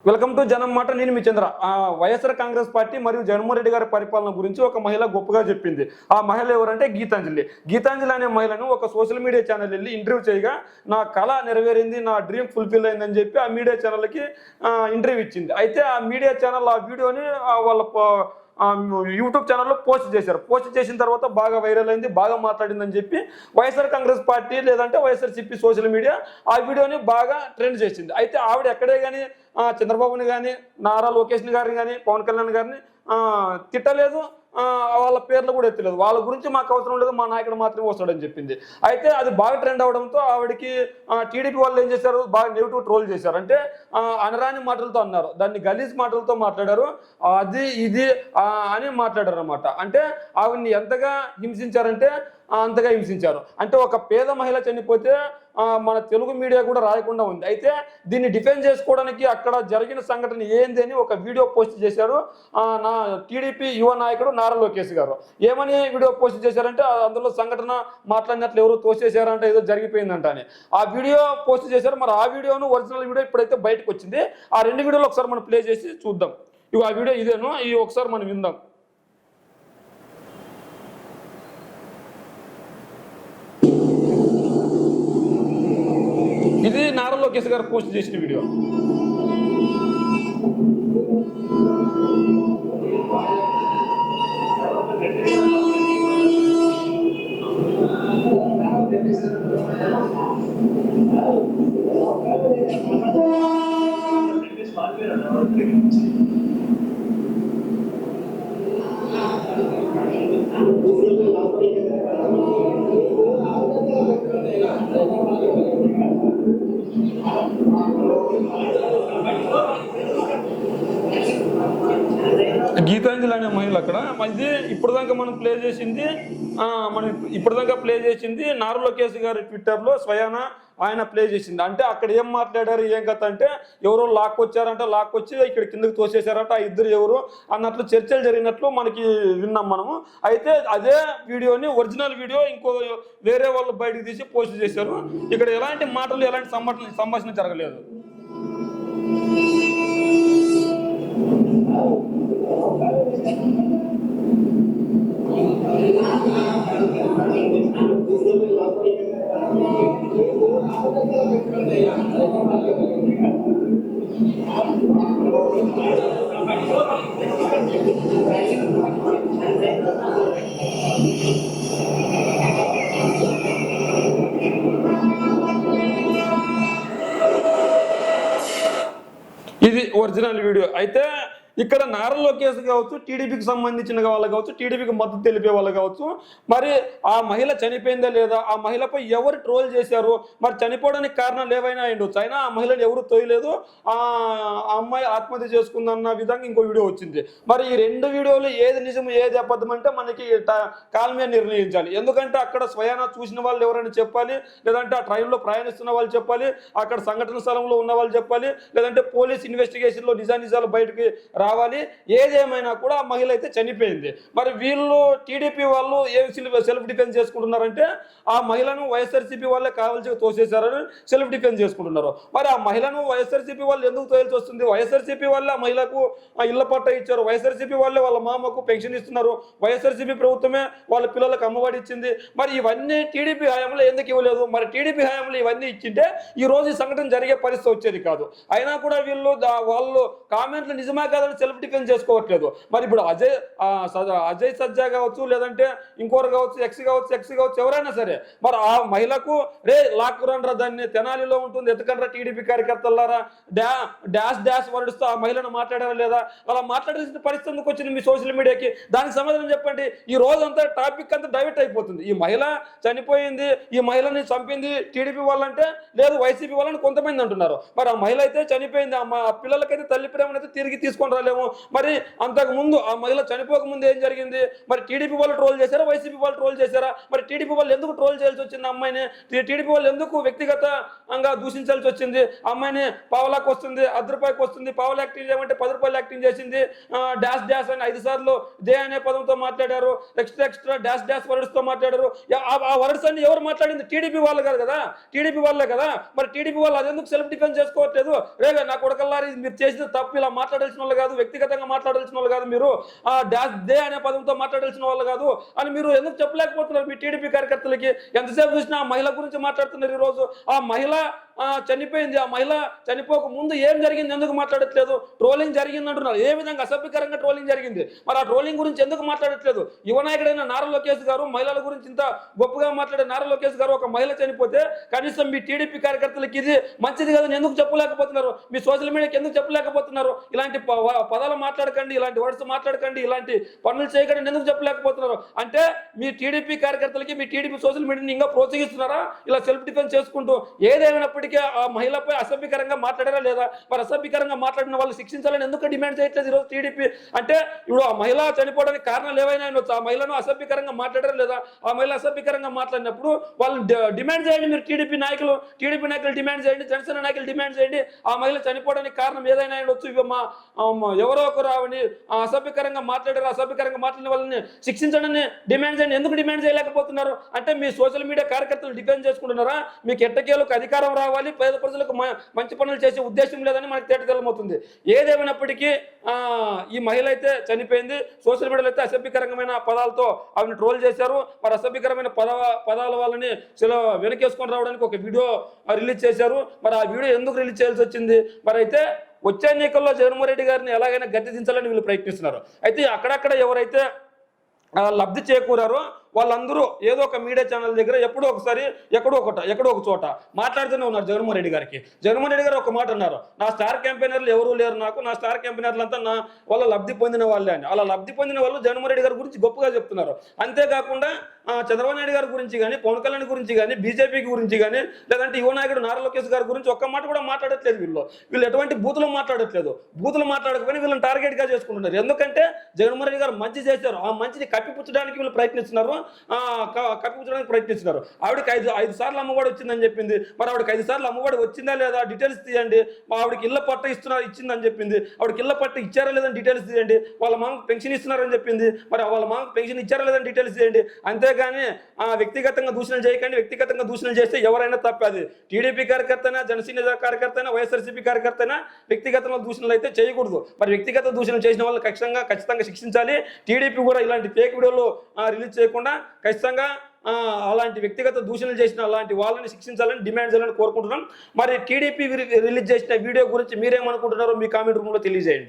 Welcome to జనం మాట. నేను మీ చంద్ర. వైఎస్ఆర్ కాంగ్రెస్ పార్టీ మరియు జగన్మోహన్ రెడ్డి గారి పరిపాలన గురించి ఒక మహిళ గొప్పగా చెప్పింది. ఆ మహిళ ఎవరంటే గీతాంజలి అనే మహిళను ఒక సోషల్ మీడియా ఛానల్ వెళ్ళి ఇంటర్వ్యూ చేయగా నా కళ నెరవేరింది, నా డ్రీమ్ ఫుల్ఫిల్ అయిందని చెప్పి ఆ మీడియా ఛానల్కి ఇంటర్వ్యూ ఇచ్చింది. అయితే ఆ మీడియా ఛానల్ ఆ వీడియోని వాళ్ళ యూట్యూబ్ ఛానల్లో పోస్ట్ చేశారు. పోస్ట్ చేసిన తర్వాత బాగా వైరల్ అయింది, బాగా మాట్లాడిందని చెప్పి వైఎస్ఆర్ కాంగ్రెస్ పార్టీ లేదంటే వైఎస్ఆర్సీపీ సోషల్ మీడియా ఆ వీడియోని బాగా ట్రెండ్ చేసింది. అయితే ఆవిడ ఎక్కడే కానీ చంద్రబాబుని కానీ, నారా లోకేష్ గారిని కానీ, పవన్ కళ్యాణ్ గారిని తిట్టలేదు, వాళ్ళ పేర్లు కూడా ఎత్తలేదు. వాళ్ళ గురించి మాకు అవసరం లేదు, మా నాయకుడు మాత్రమే వస్తాడని చెప్పింది. అయితే అది బాగా ట్రెండ్ అవడంతో ఆవిడకి టీడీపీ వాళ్ళు ఏం చేశారు, బాగా నెగిటివ్ ట్రోల్ చేశారు. అంటే అనరాని మాటలతో అన్నారు, దాన్ని గలీజ్ మాటలతో మాట్లాడారు, అది ఇది అని మాట్లాడారు అనమాట. అంటే ఆవిడ్ని ఎంతగా హింసించారంటే అంతగా హింసించారు. అంటే ఒక పేద మహిళ చనిపోతే మన తెలుగు మీడియా కూడా రాయకుండా ఉంది. అయితే దీన్ని డిఫెండ్ చేసుకోవడానికి అక్కడ జరిగిన సంఘటన ఏంది అని ఒక వీడియో పోస్ట్ చేశారు నా టీడీపీ యువ నాయకుడు నారా లోకేష్ గారు. ఏమని వీడియో పోస్ట్ చేశారంటే అందులో సంఘటన మాట్లాడినట్లు ఎవరు తోసేశారంటే ఏదో జరిగిపోయిందంట అని ఆ వీడియో పోస్ట్ చేశారు. మరి ఆ వీడియోను ఒరిజినల్ వీడియో ఇప్పుడైతే బయటకు వచ్చింది. ఆ రెండు వీడియోలు ఒకసారి మనం ప్లే చేసి చూద్దాం. ఇవి ఆ వీడియో ఇదేను, ఇవి ఒకసారి మనం విందాం. ఇది నారా లోకేష్ గారు పోస్ట్ చేసిన వీడియో. గీతాంజలి అనే మహిళ అక్కడ ఇది ఇప్పటిదాకా మనం ప్లే చేసింది నారా లోకేష్ గారి ట్విట్టర్లో స్వయాన ఆయన ప్లే చేసింది. అంటే అక్కడ ఏం మాట్లాడారు, ఏం కథ అంటే ఎవరో లాక్కొచ్చారంట, లాక్కొచ్చి ఇక్కడ కిందకి తోసేశారంట, ఆ ఇద్దరు ఎవరు అన్నట్లు చర్చలు జరిగినట్లు మనకి విన్నాం మనము. అయితే అదే వీడియోని ఒరిజినల్ వీడియో ఇంకో వేరే వాళ్ళు బయటకు తీసి పోస్ట్ చేశారు. ఇక్కడ ఎలాంటి మాటలు ఎలాంటి సంభాషణ జరగలేదు. ఇది ఒరిజినల్ వీడియో. అయితే ఇక్కడ నారా లోకేష్ కావచ్చు, టీడీపీకి సంబంధించిన వాళ్ళు కావచ్చు, టీడీపీకి మద్దతు తెలిపే వాళ్ళు కావచ్చు, మరి ఆ మహిళ చనిపోయిందా లేదా, ఆ మహిళపై ఎవరు ట్రోల్ చేశారు, మరి చనిపోవడానికి కారణాలు ఏవైనా అయ్యుండొచ్చు. అయినా ఆ మహిళను ఎవరు తోయలేదు, ఆ అమ్మాయి ఆత్మహత్య చేసుకుందన్న విధంగా ఇంకో వీడియో వచ్చింది. మరి ఈ రెండు వీడియోలు ఏది నిజం ఏది అబద్ధం అంటే మనకి కాలమే నిర్ణయించాలి. ఎందుకంటే అక్కడ స్వయానా చూసిన వాళ్ళు ఎవరైనా చెప్పాలి, లేదంటే ఆ ట్రైన్లో ప్రయాణిస్తున్న వాళ్ళు చెప్పాలి, అక్కడ సంఘటన స్థలంలో ఉన్న వాళ్ళు చెప్పాలి, లేదంటే పోలీస్ ఇన్వెస్టిగేషన్లో నిజానిజాలు బయటకు రావాలి. ఏదేమైనా కూడా ఆ మహిళ అయితే చనిపోయింది. మరి వీళ్ళు టీడీపీ వాళ్ళు ఏం సెల్ఫ్ డిఫెన్స్ చేసుకుంటున్నారంటే ఆ మహిళను వైఎస్ఆర్సీపీ వాళ్ళే కావాల్సి తోసేశారని సెల్ఫ్ డిఫెన్స్ చేసుకుంటున్నారు. మరి ఆ మహిళను వైఎస్ఆర్సీపీ వాళ్ళు ఎందుకు తోయాల్సి వస్తుంది? వైఎస్ఆర్సీపీ వాళ్ళే ఆ మహిళకు ఇళ్ల పట్ట ఇచ్చారు, వైఎస్ఆర్సీపీ వాళ్ళే వాళ్ళ మామకు పెన్షన్ ఇస్తున్నారు, వైఎస్ఆర్సీపీ ప్రభుత్వమే వాళ్ళ పిల్లలకు అమ్మఒడి ఇచ్చింది. మరి ఇవన్నీ టీడీపీ హయాంలో ఎందుకు ఇవ్వలేదు? మరి టీడీపీ హయాంలో ఇవన్నీ ఇచ్చింటే ఈ రోజు ఈ సంఘటన జరిగే పరిస్థితి వచ్చేది కాదు. అయినా కూడా వాళ్ళు కామెంట్లు నిజమా కాదని సెల్ఫ్ డిఫెన్స్ చేసుకోవట్లేదు. మరి ఇప్పుడు అజయ్ సజ్జా కావచ్చు, లేదంటే ఇంకోరు కావచ్చు, ఎక్స్ కావచ్చు, ఎవరైనా సరే మరి ఆ మహిళకు లాక్కురండ్రా, దాన్ని తెనాలిలో ఉంటుంది ఎత్తుకండ్రా టీడీపీ కార్యకర్తలారా డాష్ వరుడుస్తూ ఆ మహిళను మాట్లాడారా లేదా? అలా మాట్లాడాల్సిన పరిస్థితి ఎందుకు వచ్చింది మీ సోషల్ మీడియాకి? దానికి సమాధానం చెప్పండి. ఈ రోజంతా టాపిక్ అంతా డైవర్ట్ అయిపోతుంది. ఈ మహిళ చనిపోయింది, ఈ మహిళని చంపింది టీడీపీ వాళ్ళంటే లేదు వైసీపీ వాళ్ళని కొంతమంది అంటున్నారు. మరి ఆ మహిళ అయితే చనిపోయింది, ఆ పిల్లలకైతే తల్లి ప్రేమనైతే తిరిగి తీసుకొని రాలేము. మరి అంతకు ముందు ఆ మహిళ చనిపోక ముందు ఏం జరిగింది? మరి టీడీపీ వాళ్ళు ట్రోల్ చేశారా, వైసీపీ వాళ్ళు ట్రోల్ చేశారా? మరి టీడీపీ వాళ్ళు ఎందుకు ట్రోల్ చేయాల్సి వచ్చింది అమ్మాయిని? టీడీపీ వాళ్ళు ఎందుకు వ్యక్తిగతంగా దూషించాల్సి వచ్చింది? అమ్మాయిని పావలాకు వస్తుంది, రూపాయికి వస్తుంది, పావలా యాక్టింగ్ చేయమంటే 10 రూపాయలు యాక్టింగ్ చేసింది, డాష్ డాష్ అని 5 సార్లు దే అనే పదంతో మాట్లాడారు, ఎక్స్ట్రా డాష్ డాష్ వర్డ్స్ తో మాట్లాడారు. ఆ వర్డ్స్ అన్ని ఎవరు మాట్లాడింది? టీడీపీ వాళ్ళు కాదు కదా, టీడీపీ వాళ్ళే కదా. మరి టీడీపీ వాళ్ళు అదెందుకు సెల్ఫ్ డిఫెన్స్ చేసుకోవట్లేదు? రేగా నా కొడకల్లారి మీరు చేసిన తప్పు, ఇలా మాట్లాడాల్సిన వాళ్ళు కాదు, వ్యక్తిగతంగా మాట్లాడాల్సిన వాళ్ళు కాదు, మీరు ఆ డాష్ దే అనే పదంతో మాట్లాడాల్సిన వాళ్ళు కాదు అని మీరు ఎందుకు చెప్పలేకపోతున్నారు? మీ టీడీపీ కార్యకర్తలకి ఎంతసేపు చూసినా ఆ మహిళ గురించి మాట్లాడుతున్నారు. ఈరోజు ఆ మహిళ చనిపోయింది, ఆ మహిళ చనిపోక ముందు ఏం జరిగింది ఎందుకు మాట్లాడట్లేదు? ట్రోలింగ్ జరిగింది అంటున్నారు. ఏ విధంగా అసభ్యకరంగా ట్రోలింగ్ జరిగింది? మరి ఆ ట్రోలింగ్ గురించి ఎందుకు మాట్లాడట్లేదు? యువ నాయకుడైన నారా లోకేష్ గారు, మహిళల గురించి ఇంత గొప్పగా మాట్లాడే నారా లోకేష్ గారు ఒక మహిళ చనిపోతే కనీసం మీ టీడీపీ కార్యకర్తలకి ఇది మంచిది కదని ఎందుకు చెప్పలేకపోతున్నారు? మీ సోషల్ మీడియాకి ఎందుకు చెప్పలేకపోతున్నారు? ఇలాంటి పదాలు మాట్లాడకండి, ఇలాంటి వర్డ్స్ మాట్లాడకండి, ఇలాంటి పనులు చేయకండి ఎందుకు చెప్పలేకపోతున్నారు? అంటే మీ టీడీపీ కార్యకర్తలకి మీ టీడీపీ సోషల్ మీడియాని ఇంకా ప్రోత్సహిస్తున్నారా ఇలా సెల్ఫ్ డిఫెన్స్ చేసుకుంటూ? ఏదేమైనప్పటికీ ఆ మహిళపై అసభ్యకరంగా మాట్లాడారా లేదా? మరి అసభ్యకరంగా మాట్లాడిన వాళ్ళు శిక్షించాలని ఎందుకు డిమాండ్ చేయట్లేదు ఈరోజు టీడీపీ? అంటే ఇప్పుడు ఆ మహిళ చనిపోవడానికి కారణాలు ఏవైనా ఉండొచ్చు, ఆ మహిళను అసభ్యకరంగా మాట్లాడారా లేదా? ఆ మహిళ అసభ్యకరంగా మాట్లాడినప్పుడు వాళ్ళు డిమాండ్ చేయండి. మీరు టీడీపీ నాయకులు డిమాండ్ చేయండి, జనసేన నాయకులు డిమాండ్ చేయండి. ఆ మహిళ చనిపోవడానికి కారణం ఏదైనా ఉండొచ్చు, ఎవరో ఒకరు ఆవిని అసభ్యకరంగా మాట్లాడిన వాళ్ళని శిక్షించడానికి డిమాండ్ చేయండి. ఎందుకు డిమాండ్ చేయలేకపోతున్నారు? అంటే మీ సోషల్ మీడియా కార్యకర్తలు డిఫెండ్ చేసుకుంటున్నారా? మీకు ఎట్టకేలకు అధికారం రావాలి, పేద ప్రజలకు మంచి పనులు చేసే ఉద్దేశం లేదని మనకు తేటతెల్లమవుతుంది. ఏదేమైనప్పటికీ ఈ మహిళ అయితే చనిపోయింది. సోషల్ మీడియాలో అయితే అసభ్యకరమైన పదాలతో ఆవిని ట్రోల్ చేశారు. మరి అసభ్యకరమైన పదాల వాళ్ళని వెనకేసుకొని రావడానికి ఒక వీడియో రిలీజ్ చేశారు. మరి ఆ వీడియో ఎందుకు రిలీజ్ చేయాల్సి వచ్చింది? మరి అయితే వచ్చే ఎన్నికల్లో జగన్మోహన్ రెడ్డి గారిని ఎలాగైనా గద్దె దించాలని వీళ్ళు ప్రయత్నిస్తున్నారు. అయితే అక్కడక్కడ ఎవరైతే లబ్ధి చేకూరారో వాళ్ళందరూ ఏదో ఒక మీడియా ఛానల్ దగ్గర ఎప్పుడో ఒకసారి ఎక్కడో ఒక చోట మాట్లాడుతూనే ఉన్నారు జగన్మోహన్ రెడ్డి గారికి. జగన్మోహన్ రెడ్డి గారు ఒక మాట అన్నారు, నా స్టార్ క్యాంపెయినర్లు ఎవరూ లేరు నాకు, నా స్టార్ క్యాంపెయినర్లు అంతా నా వాళ్ళ లబ్ధి పొందిన వాళ్ళే అని. అలా లబ్ధి పొందిన వాళ్ళు జగన్మోహన్ రెడ్డి గారి గురించి గొప్పగా చెప్తున్నారు. అంతేకాకుండా చంద్రబాబు నాయుడు గారి గురించి కానీ, పవన్ కళ్యాణ్ గురించి కానీ, బీజేపీకి గురించి కానీ, లేదంటే యువ నాయకుడు నారా లోకేష్ గారి గురించి ఒక్క మాట కూడా మాట్లాడట్లేదు. వీళ్ళు ఎటువంటి బూతులు మాట్లాడట్లేదు. బూతులు మాట్లాడకపోయినా వీళ్ళని టార్గెట్గా చేసుకుంటున్నారు. ఎందుకంటే జగన్మోహన్ రెడ్డి గారు మంచి చేశారు, ఆ మంచిని కప్పిపుచ్చడానికి వీళ్ళు ప్రయత్నిస్తున్నారు. ఆవిడకి ఐదు సార్లు అమ్మఒడి వచ్చిందని చెప్పింది. మరి ఆవిడకి 5 సార్లు అమ్మఒడి వచ్చిందా లేదా డీటెయిల్స్ తీయండి. ఆవిడకి ఇళ్ల పట్ట ఇచ్చిందని చెప్పింది. ఆవిడకి ఇళ్ల పట్ట ఇచ్చారా లేదని డీటెయిల్స్ తీయండి. వాళ్ళ మామకు పెన్షన్ ఇస్తున్నారని చెప్పింది. మరి వాళ్ళ మామకు పెన్షన్ ఇచ్చారా లేదని డీటెయిల్స్ తీయండి. అంతేగాని వ్యక్తిగతంగా దూషణలు చేయకండి. వ్యక్తిగతంగా దూషణలు చేస్తే ఎవరైనా తప్పది. టీడీపీ కార్యకర్తైనా, జనసేన కార్యకర్తైనా, వైఎస్ఆర్సీపీ కార్యకర్తైనా వ్యక్తిగతంగా దూషణలు అయితే చేయకూడదు. మరి వ్యక్తిగత దూషణలు చేసిన వాళ్ళు ఖచ్చితంగా శిక్షించాలి. టీడీపీ కూడా ఇలాంటి ఫేక్ వీడియోలు రిలీజ్ చేయకుండా ఖచ్చితంగా అలాంటి వ్యక్తిగత దూషణలు చేసిన అలాంటి వాళ్ళని శిక్షించాలని డిమాండ్ చేయాలని కోరుకుంటున్నాం. మరి టీడీపీ రిలీజ్ చేసిన వీడియో గురించి మీరేమనుకుంటున్నారో మీ కామెంట్ రూమ్లో తెలియజేయండి.